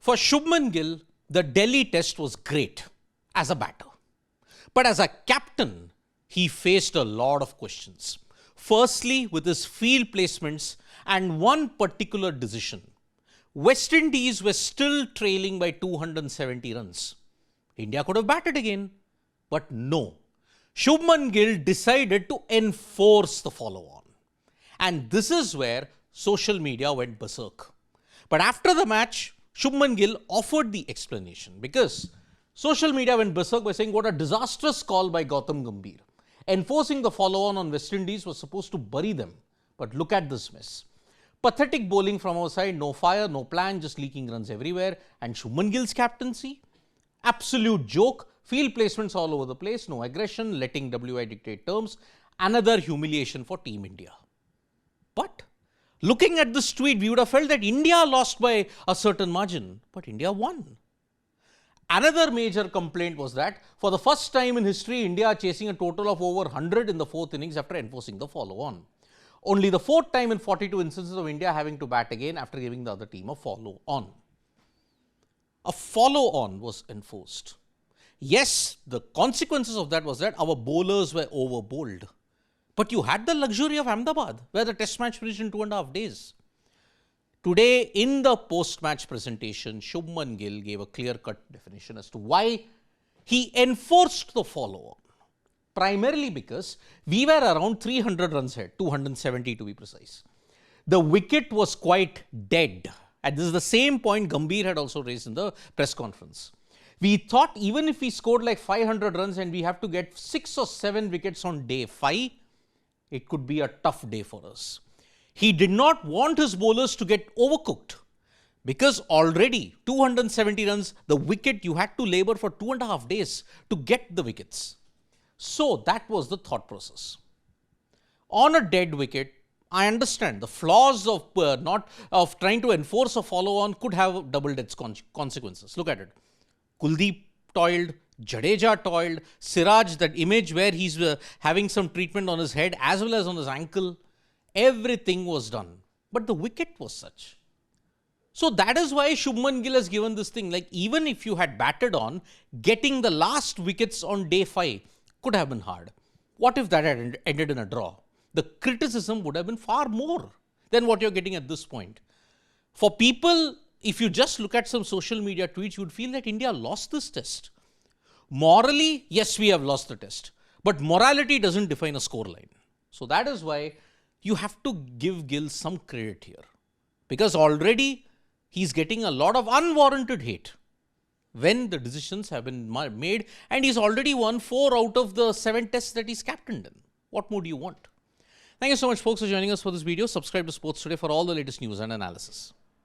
For Shubman Gill, the Delhi test was great as a batter. But as a captain, he faced a lot of questions. Firstly, with his field placements and one particular decision. West Indies were still trailing by 270 runs. India could have batted again, but no. Shubman Gill decided to enforce the follow-on. And this is where social media went berserk. But after the match, Shubman Gill offered the explanation because social media went berserk by saying what a disastrous call by Gautam Gambhir. Enforcing the follow-on West Indies was supposed to bury them. But look at this mess. Pathetic bowling from our side, no fire, no plan, just leaking runs everywhere. And Shubman Gill's captaincy? Absolute joke. Field placements all over the place, no aggression, letting WI dictate terms. Another humiliation for Team India. But looking at this tweet, we would have felt that India lost by a certain margin, but India won. Another major complaint was that for the first time in history, India chasing a total of over 100 in the fourth innings after enforcing the follow-on. Only the fourth time in 42 instances of India having to bat again after giving the other team a follow-on. A follow-on was enforced. Yes, the consequences of that was that our bowlers were over-bowled. But you had the luxury of Ahmedabad, where the test match finished in 2.5 days. Today, in the post-match presentation, Shubman Gill gave a clear-cut definition as to why he enforced the follow-on. Primarily because we were around 300 runs ahead, 270 to be precise. The wicket was quite dead. And this is the same point Gambhir had also raised in the press conference. We thought even if we scored like 500 runs and we have to get 6 or 7 wickets on day 5, it could be a tough day for us. He did not want his bowlers to get overcooked because already 270 runs, the wicket you had to labor for 2.5 days to get the wickets. So that was the thought process. On a dead wicket, I understand the flaws of trying to enforce a follow-on could have double-edged consequences. Look at it. Kuldeep toiled, Jadeja toiled, Siraj, that image where he's having some treatment on his head as well as on his ankle, everything was done. But the wicket was such. So that is why Shubman Gill has given this thing, like even if you had batted on, getting the last wickets on day 5 could have been hard. What if that had ended in a draw? The criticism would have been far more than what you're getting at this point. For people, if you just look at some social media tweets, you would feel that India lost this test. Morally, yes, we have lost the test. But morality doesn't define a scoreline. So that is why you have to give Gill some credit here. Because already he's getting a lot of unwarranted hate when the decisions have been made. And he's already won 4 out of the 7 tests that he's captained in. What more do you want? Thank you so much, folks, for joining us for this video. Subscribe to Sports Today for all the latest news and analysis.